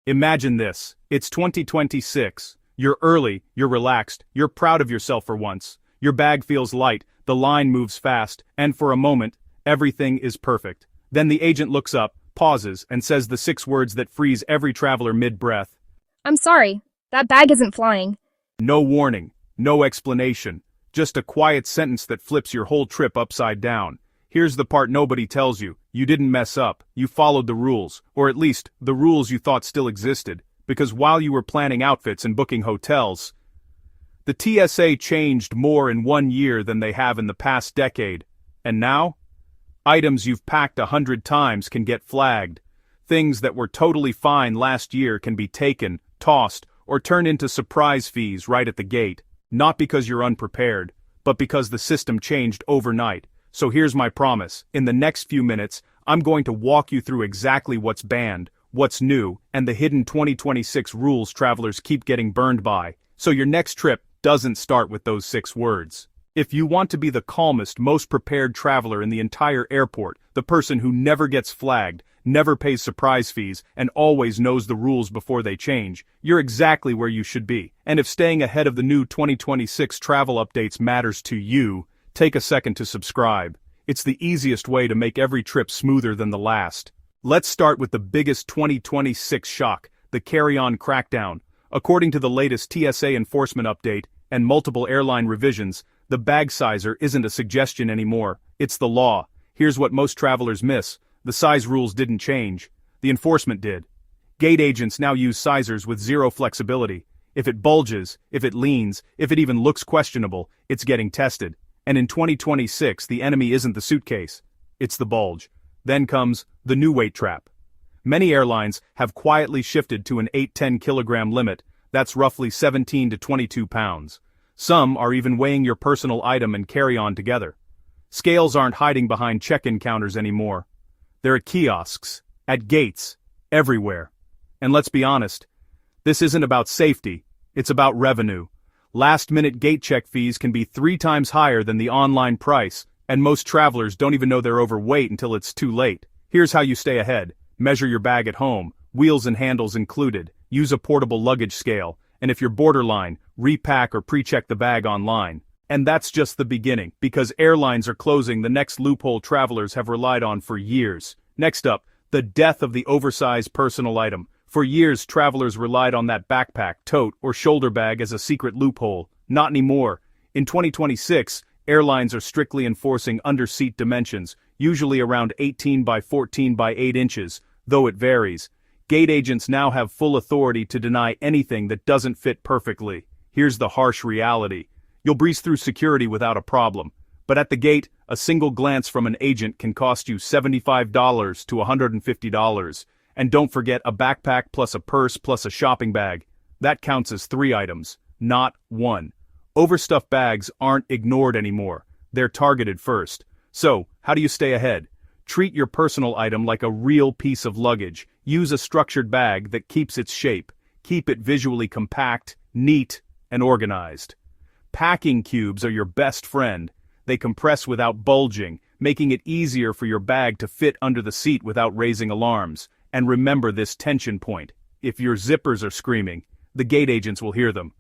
Imagine this. It's 2026. You're early, you're relaxed, you're proud of yourself for once. Your bag feels light, the line moves fast, and for a moment, everything is perfect. Then the agent looks up, pauses, and says the 6 words that freeze every traveler mid-breath. I'm sorry, that bag isn't flying. No warning, no explanation, just a quiet sentence that flips your whole trip upside down. Here's the part nobody tells you. You didn't mess up, you followed the rules, or at least, the rules you thought still existed, because while you were planning outfits and booking hotels, the TSA changed more in 1 year than they have in the past decade. And now? Items you've packed 100 times can get flagged. Things that were totally fine last year can be taken, tossed, or turned into surprise fees right at the gate. Not because you're unprepared, but because the system changed overnight. So here's my promise. In the next few minutes, I'm going to walk you through exactly what's banned, what's new, and the hidden 2026 rules travelers keep getting burned by. So your next trip doesn't start with those 6 words. If you want to be the calmest, most prepared traveler in the entire airport, the person who never gets flagged, never pays surprise fees, and always knows the rules before they change, you're exactly where you should be. And if staying ahead of the new 2026 travel updates matters to you, take a second to subscribe. It's the easiest way to make every trip smoother than the last. Let's start with the biggest 2026 shock, the carry-on crackdown. According to the latest TSA enforcement update and multiple airline revisions, the bag sizer isn't a suggestion anymore, it's the law. Here's what most travelers miss. The size rules didn't change. The enforcement did. Gate agents now use sizers with zero flexibility. If it bulges, if it leans, if it even looks questionable, it's getting tested. And in 2026, the enemy isn't the suitcase, it's the bulge. Then comes the new weight trap. Many airlines have quietly shifted to an 8-10 kilogram limit, that's roughly 17 to 22 pounds. Some are even weighing your personal item and carry-on together. Scales aren't hiding behind check-in counters anymore. They're at kiosks, at gates, everywhere. And let's be honest, this isn't about safety, it's about revenue. Last-minute gate check fees can be 3 times higher than the online price, and most travelers don't even know they're overweight until it's too late. Here's how you stay ahead. Measure your bag at home, wheels and handles included. Use a portable luggage scale, and if you're borderline, repack or pre-check the bag online. And that's just the beginning, because airlines are closing the next loophole travelers have relied on for years. Next up, the death of the oversized personal item. For years, travelers relied on that backpack, tote, or shoulder bag as a secret loophole. Not anymore. In 2026, airlines are strictly enforcing under-seat dimensions, usually around 18 by 14 by 8 inches, though it varies. Gate agents now have full authority to deny anything that doesn't fit perfectly. Here's the harsh reality. You'll breeze through security without a problem. But at the gate, a single glance from an agent can cost you $75 to $150. And don't forget a backpack plus a purse plus a shopping bag. That counts as 3 items, not 1. Overstuffed bags aren't ignored anymore. They're targeted first. So, how do you stay ahead? Treat your personal item like a real piece of luggage. Use a structured bag that keeps its shape. Keep it visually compact, neat, and organized. Packing cubes are your best friend. They compress without bulging, making it easier for your bag to fit under the seat without raising alarms. And remember this tension point. If your zippers are screaming, the gate agents will hear them.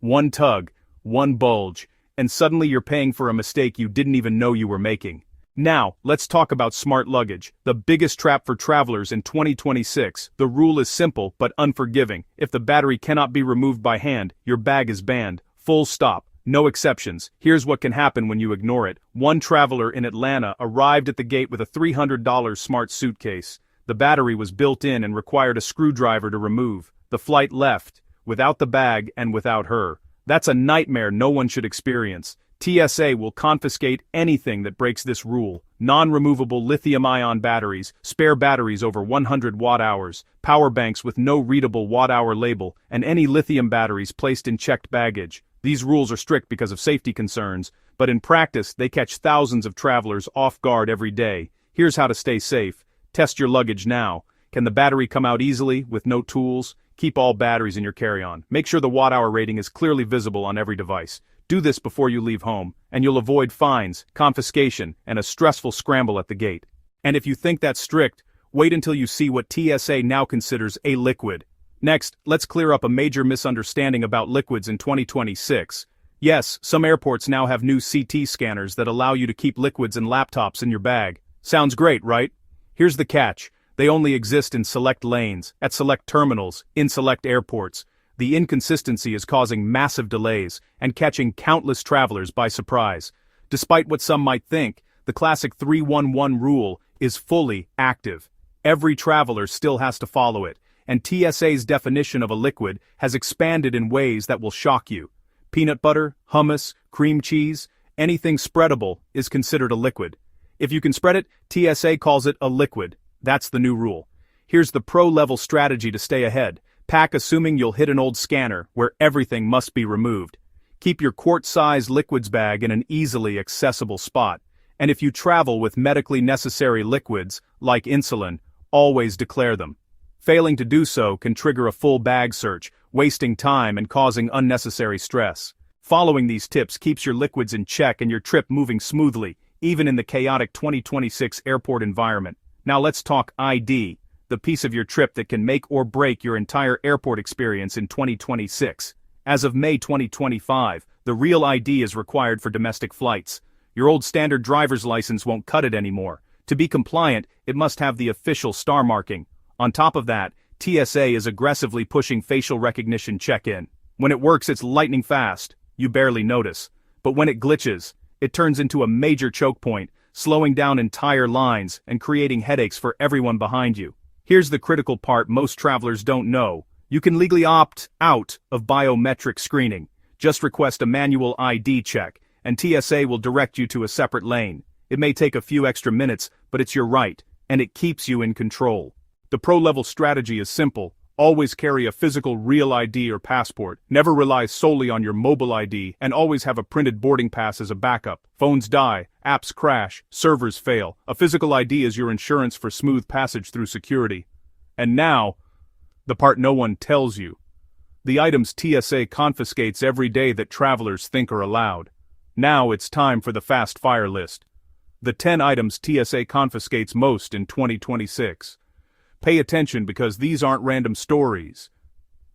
One tug, one bulge, and suddenly you're paying for a mistake you didn't even know you were making. Now, let's talk about smart luggage, the biggest trap for travelers in 2026. The rule is simple but unforgiving. If the battery cannot be removed by hand, your bag is banned. Full stop. No exceptions. Here's what can happen when you ignore it. One traveler in Atlanta arrived at the gate with a $300 smart suitcase. The battery was built in and required a screwdriver to remove. The flight left, without the bag and without her. That's a nightmare no one should experience. TSA will confiscate anything that breaks this rule. Non-removable lithium-ion batteries, spare batteries over 100 watt-hours, power banks with no readable watt-hour label, and any lithium batteries placed in checked baggage. These rules are strict because of safety concerns, but in practice they catch thousands of travelers off guard every day. Here's how to stay safe. Test your luggage now. Can the battery come out easily, with no tools? Keep all batteries in your carry-on. Make sure the watt-hour rating is clearly visible on every device. Do this before you leave home, and you'll avoid fines, confiscation, and a stressful scramble at the gate. And if you think that's strict, wait until you see what TSA now considers a liquid. Next, let's clear up a major misunderstanding about liquids in 2026. Yes, some airports now have new CT scanners that allow you to keep liquids and laptops in your bag. Sounds great, right? Here's the catch. They only exist in select lanes, at select terminals, in select airports. The inconsistency is causing massive delays and catching countless travelers by surprise. Despite what some might think, the classic 311 rule is fully active. Every traveler still has to follow it, and TSA's definition of a liquid has expanded in ways that will shock you. Peanut butter, hummus, cream cheese, anything spreadable is considered a liquid. If you can spread it, TSA calls it a liquid. That's the new rule. Here's the pro-level strategy to stay ahead. Pack assuming you'll hit an old scanner where everything must be removed. Keep your quart-sized liquids bag in an easily accessible spot. And if you travel with medically necessary liquids, like insulin, always declare them. Failing to do so can trigger a full bag search, wasting time and causing unnecessary stress. Following these tips keeps your liquids in check and your trip moving smoothly, even in the chaotic 2026 airport environment. Now let's talk ID, the piece of your trip that can make or break your entire airport experience in 2026. As of May 2025, the real ID is required for domestic flights. Your old standard driver's license won't cut it anymore. To be compliant, it must have the official star marking. On top of that, TSA is aggressively pushing facial recognition check-in. When it works, it's lightning fast. You barely notice. But when it glitches, it turns into a major choke point, slowing down entire lines and creating headaches for everyone behind you. Here's the critical part most travelers don't know. You can legally opt out of biometric screening. Just request a manual ID check, and TSA will direct you to a separate lane. It may take a few extra minutes, but it's your right, and it keeps you in control. The pro-level strategy is simple. Always carry a physical real ID or passport, never rely solely on your mobile ID, and always have a printed boarding pass as a backup. Phones die, apps crash, servers fail. A physical ID is your insurance for smooth passage through security. And now, the part no one tells you. The items TSA confiscates every day that travelers think are allowed. Now it's time for the fast fire list. The 10 items TSA confiscates most in 2026. Pay attention because these aren't random stories.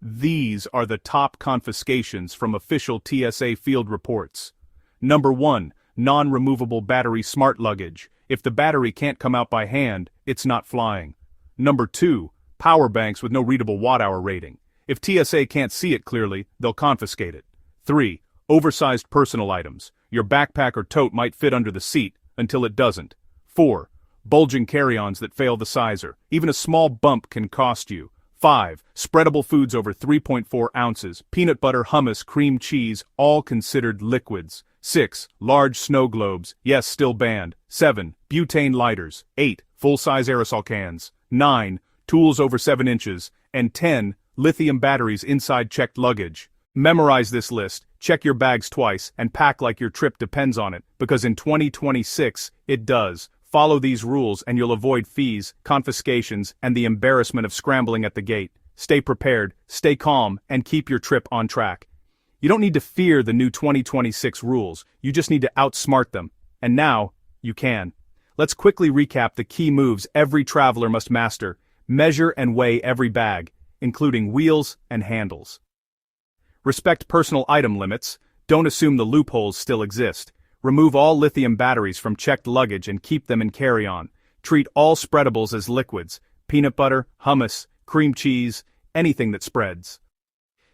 These are the top confiscations from official TSA field reports. Number 1, non-removable battery smart luggage. If the battery can't come out by hand, it's not flying. Number 2, power banks with no readable watt-hour rating. If TSA can't see it clearly, they'll confiscate it. 3, oversized personal items. Your backpack or tote might fit under the seat until it doesn't. 4, bulging carry-ons that fail the sizer. Even a small bump can cost you. 5, spreadable foods over 3.4 ounces. Peanut butter, hummus, cream cheese, all considered liquids. 6, large snow globes. Yes, still banned. 7, butane lighters. 8, full-size aerosol cans. 9, tools over 7 inches. And 10, lithium batteries inside checked luggage. Memorize this list, check your bags twice, and pack like your trip depends on it, because in 2026, it does. Follow these rules and you'll avoid fees, confiscations, and the embarrassment of scrambling at the gate. Stay prepared, stay calm, and keep your trip on track. You don't need to fear the new 2026 rules, you just need to outsmart them. And now, you can. Let's quickly recap the key moves every traveler must master. Measure and weigh every bag, including wheels and handles. Respect personal item limits. Don't assume the loopholes still exist. Remove all lithium batteries from checked luggage and keep them in carry-on. Treat all spreadables as liquids. Peanut butter, hummus, cream cheese, anything that spreads.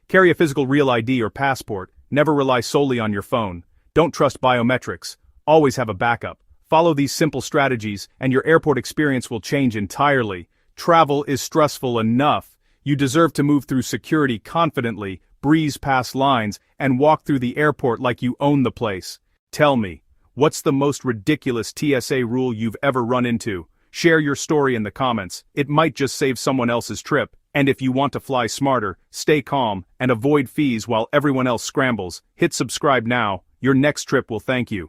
Carry a physical real ID or passport. Never rely solely on your phone. Don't trust biometrics. Always have a backup. Follow these simple strategies and your airport experience will change entirely. Travel is stressful enough. You deserve to move through security confidently, breeze past lines, and walk through the airport like you own the place. Tell me, what's the most ridiculous TSA rule you've ever run into? Share your story in the comments. It might just save someone else's trip. And if you want to fly smarter, stay calm, and avoid fees while everyone else scrambles, hit subscribe now. Your next trip will thank you.